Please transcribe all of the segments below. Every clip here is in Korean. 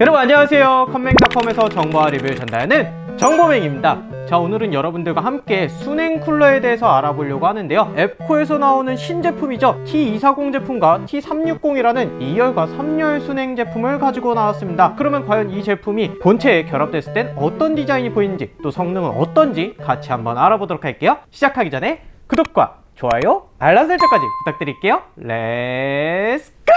여러분 안녕하세요. 컴맹닷컴에서 정보와 리뷰를 전달하는 정보맹입니다. 자, 오늘은 여러분들과 함께 순행 쿨러에 대해서 알아보려고 하는데요. 앱코에서 나오는 신제품이죠. T240 제품과 T360이라는 2열과 3열 순행 제품을 가지고 나왔습니다. 그러면 과연 이 제품이 본체에 결합됐을 땐 어떤 디자인이 보이는지, 또 성능은 어떤지 같이 한번 알아보도록 할게요. 시작하기 전에 구독과 좋아요, 알람 설정까지 부탁드릴게요. 렛츠 고!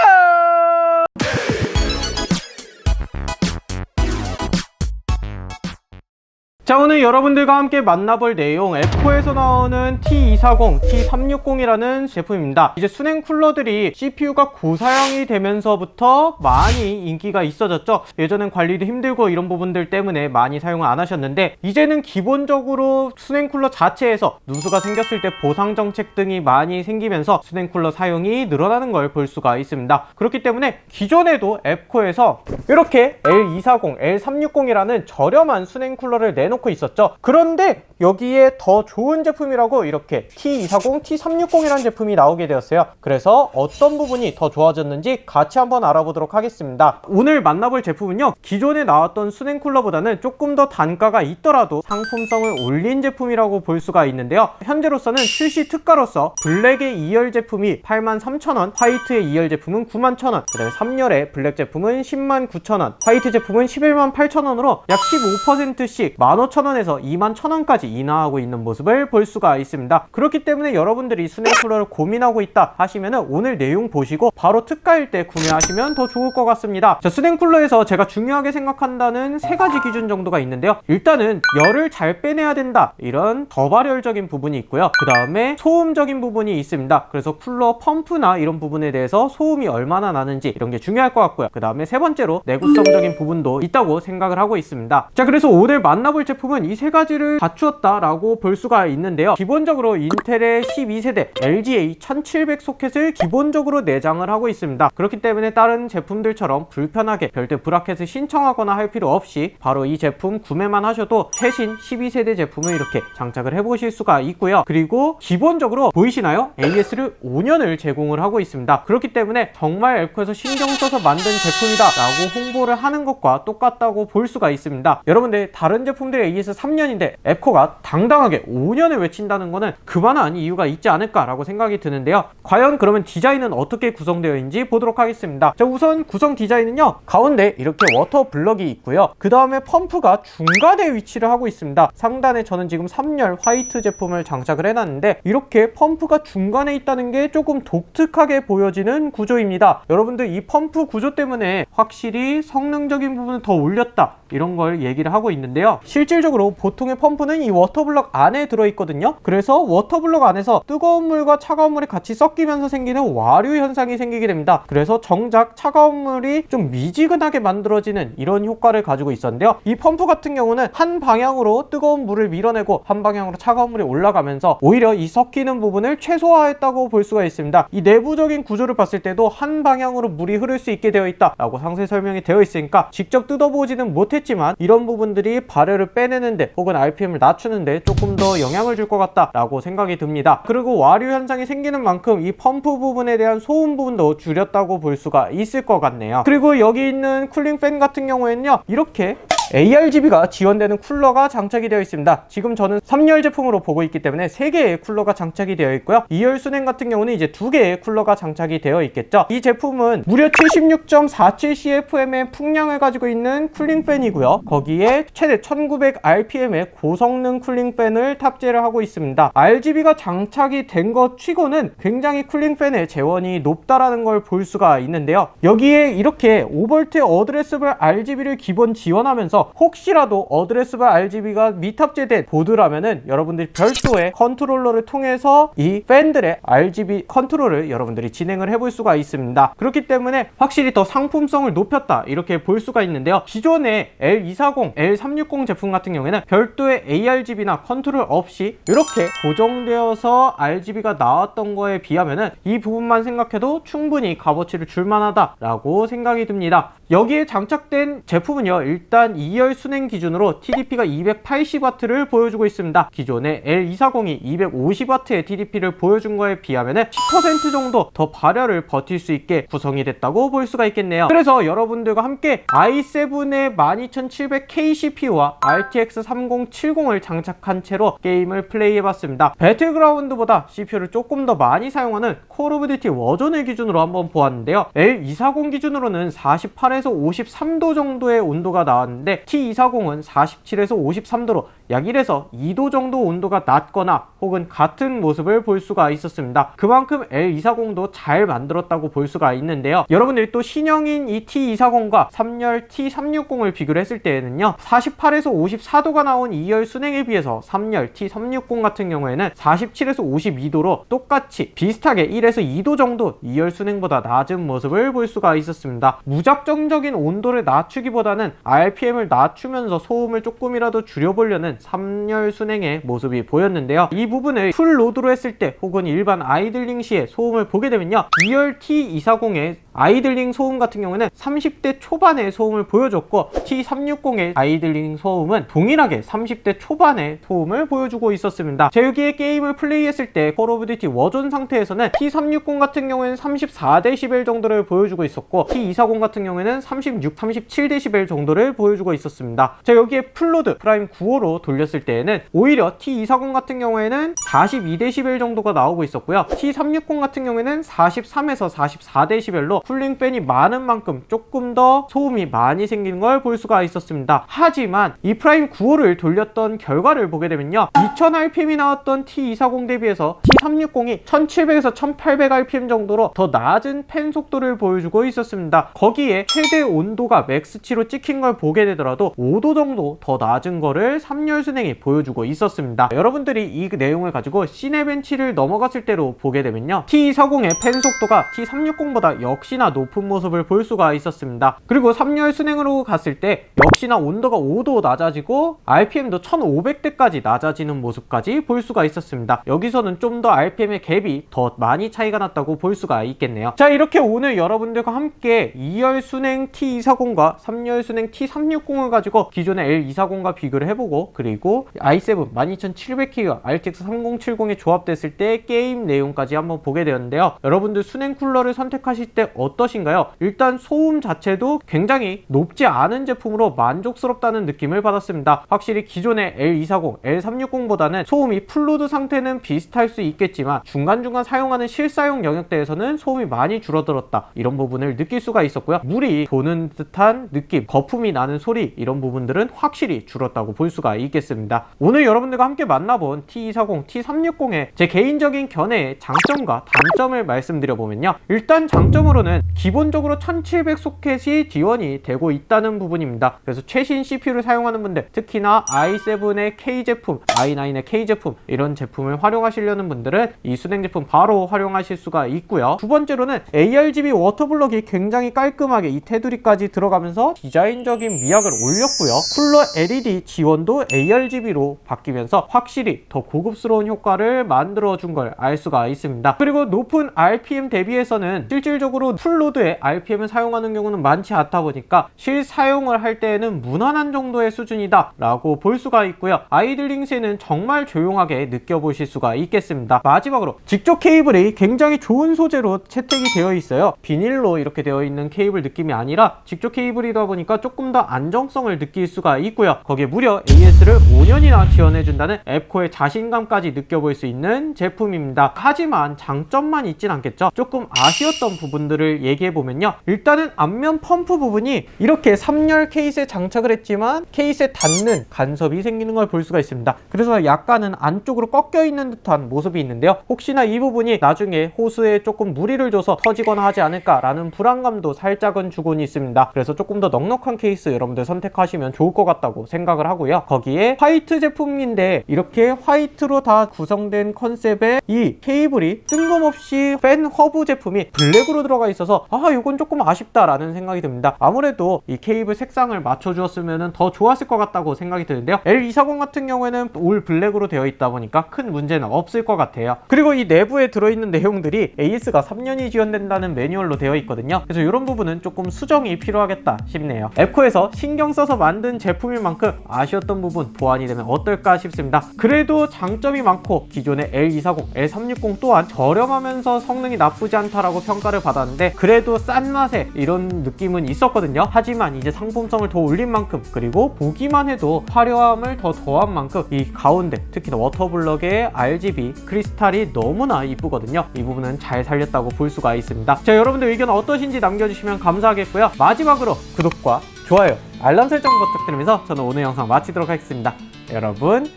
자, 오늘 여러분들과 함께 만나볼 내용, 앱코에서 나오는 T240, T360이라는 제품입니다. 이제 순행 쿨러들이 CPU가 고사양이 되면서부터 많이 인기가 있어졌죠. 예전엔 관리도 힘들고 이런 부분들 때문에 많이 사용을 안 하셨는데, 이제는 기본적으로 순행 쿨러 자체에서 누수가 생겼을 때 보상 정책 등이 많이 생기면서 순행 쿨러 사용이 늘어나는 걸 볼 수가 있습니다. 그렇기 때문에 기존에도 앱코에서 이렇게 L240, L360이라는 저렴한 순행 쿨러를 내놓고 있었죠. 그런데 여기에 더 좋은 제품이라고 이렇게 T240, T360이라는 제품이 나오게 되었어요. 그래서 어떤 부분이 더 좋아졌는지 같이 한번 알아보도록 하겠습니다. 오늘 만나볼 제품은요, 기존에 나왔던 순행 쿨러보다는 조금 더 단가가 있더라도 상품성을 올린 제품이라고 볼 수가 있는데요. 현재로서는 출시 특가로서 블랙의 2열 제품이 83,000원, 화이트의 2열 제품은 91,000원, 그 다음에 3열의 블랙 제품은 109,000원, 화이트 제품은 118,000원으로 약 15%씩 15,000원에서 21,000원까지 인하하고 있는 모습을 볼 수가 있습니다. 그렇기 때문에 여러분들이 순행 쿨러를 고민하고 있다 하시면 오늘 내용 보시고 바로 특가일 때 구매하시면 더 좋을 것 같습니다. 자, 순행 쿨러에서 제가 중요하게 생각한다는 세 가지 기준 정도가 있는데요. 일단은 열을 잘 빼내야 된다, 이런 더발열적인 부분이 있고요. 그 다음에 소음적인 부분이 있습니다. 그래서 쿨러 펌프나 이런 부분에 대해서 소음이 얼마나 나는지 이런 게 중요할 것 같고요. 그 다음에 세 번째로 내구성적인 부분도 있다고 생각을 하고 있습니다. 자, 그래서 오늘 만나볼 제품은 이 세 가지를 갖추었다 라고 볼 수가 있는데요. 기본적으로 인텔의 12세대 LGA 1700 소켓을 기본적으로 내장을 하고 있습니다. 그렇기 때문에 다른 제품들처럼 불편하게 별도 브라켓을 신청하거나 할 필요 없이 바로 이 제품 구매만 하셔도 최신 12세대 제품을 이렇게 장착을 해보실 수가 있고요. 그리고 기본적으로 보이시나요? AS를 5년을 제공을 하고 있습니다. 그렇기 때문에 정말 앱코에서 신경 써서 만든 제품이다 라고 홍보를 하는 것과 똑같다고 볼 수가 있습니다. 여러분들, 다른 제품들의 AS 3년인데 앱코가 당당하게 5년을 외친다는 것은 그만한 이유가 있지 않을까라고 생각이 드는데요. 과연 그러면 디자인은 어떻게 구성되어 있는지 보도록 하겠습니다. 자, 우선 구성 디자인은요, 가운데 이렇게 워터 블럭이 있고요. 그 다음에 펌프가 중간에 위치를 하고 있습니다. 상단에 저는 지금 3열 화이트 제품을 장착을 해놨는데, 이렇게 펌프가 중간에 있다는 게 조금 독특하게 보여지는 구조입니다. 여러분들, 이 펌프 구조 때문에 확실히 성능적인 부분을 더 올렸다, 이런 걸 얘기를 하고 있는데요. 실질적으로 보통의 펌프는 이 워터블럭 안에 들어있거든요. 그래서 워터블럭 안에서 뜨거운 물과 차가운 물이 같이 섞이면서 생기는 와류 현상이 생기게 됩니다. 그래서 정작 차가운 물이 좀 미지근하게 만들어지는 이런 효과를 가지고 있었는데요. 이 펌프 같은 경우는 한 방향으로 뜨거운 물을 밀어내고 한 방향으로 차가운 물이 올라가면서 오히려 이 섞이는 부분을 최소화했다고 볼 수가 있습니다. 이 내부적인 구조를 봤을 때도 한 방향으로 물이 흐를 수 있게 되어 있다 라고 상세 설명이 되어 있으니까 직접 뜯어보지는 못했지만 이런 부분들이 발열을 빼내는데 혹은 RPM을 낮추는데 조금 더 영향을 줄 것 같다 라고 생각이 듭니다. 그리고 와류 현상이 생기는 만큼 이 펌프 부분에 대한 소음 부분도 줄였다고 볼 수가 있을 것 같네요. 그리고 여기 있는 쿨링 팬 같은 경우에는요, 이렇게 ARGB가 지원되는 쿨러가 장착이 되어 있습니다. 지금 저는 3열 제품으로 보고 있기 때문에 3개의 쿨러가 장착이 되어 있고요. 2열 순행 같은 경우는 이제 2개의 쿨러가 장착이 되어 있겠죠. 이 제품은 무려 76.47CFM의 풍량을 가지고 있는 쿨링 팬이고요. 거기에 최대 1900rpm의 고성능 쿨링 팬을 탑재를 하고 있습니다. RGB가 장착이 된 것 치고는 굉장히 쿨링 팬의 재원이 높다라는 걸 볼 수가 있는데요. 여기에 이렇게 5V 어드레스블 RGB를 기본 지원하면서 혹시라도 어드레스블 RGB가 미탑재된 보드라면은 여러분들이 별도의 컨트롤러를 통해서 이 팬들의 RGB 컨트롤을 여러분들이 진행을 해볼 수가 있습니다. 그렇기 때문에 확실히 더 상품성을 높였다, 이렇게 볼 수가 있는데요. 기존의 L240, L360 제품 같은 경우에는 별도의 ARGB나 컨트롤 없이 이렇게 고정되어서 RGB가 나왔던 거에 비하면은 이 부분만 생각해도 충분히 값어치를 줄만하다 라고 생각이 듭니다. 여기에 장착된 제품은요, 일단 2 2열 순행 기준으로 TDP가 280W를 보여주고 있습니다. 기존의 L240이 250W의 TDP를 보여준 거에 비하면 10% 정도 더 발열을 버틸 수 있게 구성이 됐다고 볼 수가 있겠네요. 그래서 여러분들과 함께 i7의 12700K CPU와 RTX 3070을 장착한 채로 게임을 플레이해봤습니다. 배틀그라운드보다 CPU를 조금 더 많이 사용하는 콜 오브 듀티 워존을 기준으로 한번 보았는데요. L240 기준으로는 48에서 53도 정도의 온도가 나왔는데 T240은 47에서 53도로 약 1에서 2도 정도 온도가 낮거나 혹은 같은 모습을 볼 수가 있었습니다. 그만큼 L240도 잘 만들었다고 볼 수가 있는데요. 여러분들이 또 신형인 이 T240과 3열 T360을 비교를 했을 때에는요, 48에서 54도가 나온 2열 순행에 비해서 3열 T360 같은 경우에는 47에서 52도로 똑같이 비슷하게 1에서 2도 정도 2열 순행보다 낮은 모습을 볼 수가 있었습니다. 무작정적인 온도를 낮추기보다는 RPM을 낮추면서 소음을 조금이라도 줄여보려는 3열 순행의 모습이 보였는데요. 이 부분을 풀 로드로 했을 때 혹은 일반 아이들링 시에 소음을 보게 되면요, 2열 T240의 아이들링 소음 같은 경우는 30대 초반의 소음을 보여줬고 T360의 아이들링 소음은 동일하게 30대 초반의 소음을 보여주고 있었습니다. 자, 여기에 게임을 플레이했을 때 콜 오브 듀티 워존 상태에서는 T360 같은 경우에는 34dB 정도를 보여주고 있었고 T240 같은 경우에는 36, 37dB 정도를 보여주고 있었습니다. 자, 여기에 풀로드 프라임 9호로 돌렸을 때에는 오히려 T240 같은 경우에는 42dB 정도가 나오고 있었고요. T360 같은 경우에는 43에서 44dB로 쿨링 팬이 많은 만큼 조금 더 소음이 많이 생기는 걸 볼 수가 있었습니다. 하지만 이 프라임 9호를 돌렸던 결과를 보게 되면요, 2000rpm이 나왔던 T240 대비해서 T360이 1700에서 1800rpm 정도로 더 낮은 팬 속도를 보여주고 있었습니다. 거기에 최대 온도가 맥스치로 찍힌 걸 보게 되더라도 5도 정도 더 낮은 거를 3열 순행이 보여주고 있었습니다. 여러분들이 이 내용을 가지고 시네벤치를 넘어갔을 때로 보게 되면요, T240의 팬 속도가 T360보다 역시나 높은 모습을 볼 수가 있었습니다. 그리고 3열 순행으로 갔을 때 역시나 온도가 5도 낮아지고 RPM도 1500대까지 낮아지는 모습까지 볼 수가 있었습니다. 여기서는 좀 더 RPM의 갭이 더 많이 차이가 났다고 볼 수가 있겠네요. 자, 이렇게 오늘 여러분들과 함께 2열 순행 T240과 3열 순행 T360을 가지고 기존의 L240과 비교를 해보고, 그리고 i7 12700K와 RTX 3070이 조합됐을 때 게임 내용까지 한번 보게 되었는데요. 여러분들 순행 쿨러를 선택하실 때 어떠신가요? 일단 소음 자체도 굉장히 높지 않은 제품으로 만족스럽다는 느낌을 받았습니다. 확실히 기존의 L240, L360보다는 소음이 풀로드 상태는 비슷할 수 있겠지만 중간중간 사용하는 실사용 영역대에서는 소음이 많이 줄어들었다, 이런 부분을 느낄 수가 있었고요. 물이 도는 듯한 느낌, 거품이 나는 소리, 이런 부분들은 확실히 줄었다고 볼 수가 있겠습니다. 오늘 여러분들과 함께 만나본 T240, T360의 제 개인적인 견해의 장점과 단점을 말씀드려보면요, 일단 장점으로는 기본적으로 1700 소켓이 지원이 되고 있다는 부분입니다. 그래서 최신 CPU를 사용하는 분들, 특히나 i7의 K 제품, i9의 K 제품, 이런 제품을 활용하시려는 분들은 이 순행 제품 바로 활용하실 수가 있고요. 두 번째로는 ARGB 워터블럭이 굉장히 깔끔하게 이 테두리까지 들어가면서 디자인적인 미학을 올렸고요. 쿨러 LED 지원도 ARGB로 바뀌면서 확실히 더 고급스러운 효과를 만들어준 걸 알 수가 있습니다. 그리고 높은 RPM 대비해서는 실질적으로 풀로드의 RPM을 사용하는 경우는 많지 않다 보니까 실사용을 할 때에는 무난한 정도의 수준이다 라고 볼 수가 있고요. 아이들링 시에는 정말 조용하게 느껴보실 수가 있겠습니다. 마지막으로 직조 케이블이 굉장히 좋은 소재로 채택이 되어 있어요. 비닐로 이렇게 되어 있는 케이블 느낌이 아니라 직조 케이블이다 보니까 조금 더 안정성을 느낄 수가 있고요. 거기에 무려 AS를 5년이나 지원해준다는 앱코의 자신감까지 느껴볼 수 있는 제품입니다. 하지만 장점만 있진 않겠죠. 조금 아쉬웠던 부분들을 얘기해보면요, 일단은 앞면 펌프 부분이 이렇게 3열 케이스에 장착을 했지만 케이스에 닿는 간섭이 생기는 걸 볼 수가 있습니다. 그래서 약간은 안쪽으로 꺾여 있는 듯한 모습이 있는데요, 혹시나 이 부분이 나중에 호스에 조금 무리를 줘서 터지거나 하지 않을까 라는 불안감도 살짝은 주곤 있습니다. 그래서 조금 더 넉넉한 케이스 여러분들 선택하시면 좋을 것 같다고 생각을 하고요. 거기에 아예 화이트 제품인데 이렇게 화이트로 다 구성된 컨셉의 이 케이블이 뜬금없이 팬 허브 제품이 블랙으로 들어가 있어서 이건 조금 아쉽다라는 생각이 듭니다. 아무래도 이 케이블 색상을 맞춰주었으면 더 좋았을 것 같다고 생각이 드는데요. L240 같은 경우에는 올 블랙으로 되어 있다 보니까 큰 문제는 없을 것 같아요. 그리고 이 내부에 들어있는 내용들이 AS가 3년이 지원된다는 매뉴얼로 되어 있거든요. 그래서 이런 부분은 조금 수정이 필요하겠다 싶네요. 앱코에서 신경 써서 만든 제품인 만큼 아쉬웠던 부분 보완이 되면 어떨까 싶습니다. 그래도 장점이 많고 기존의 L240, L360 또한 저렴하면서 성능이 나쁘지 않다라고 평가를 받았는데 그래도 싼 맛에 이런 느낌은 있었거든요. 하지만 이제 상품성을 더 올린 만큼 그리고 보기만 해도 화려함을 더 더한 만큼 이 가운데 특히나 워터블럭의 RGB 크리스탈이 너무나 이쁘거든요. 이 부분은 잘 살렸다고 볼 수가 있습니다. 자, 여러분들 의견 어떠신지 남겨주시면 감사하겠고요. 마지막으로 구독과 좋아요, 알람 설정 부탁드리면서 저는 오늘 영상 마치도록 하겠습니다. 여러분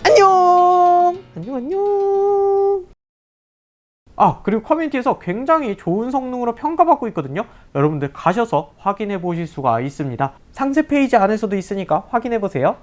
안녕. 그리고 커뮤니티에서 굉장히 좋은 성능으로 평가받고 있거든요. 여러분들 가셔서 확인해 보실 수가 있습니다. 상세 페이지 안에서도 있으니까 확인해 보세요.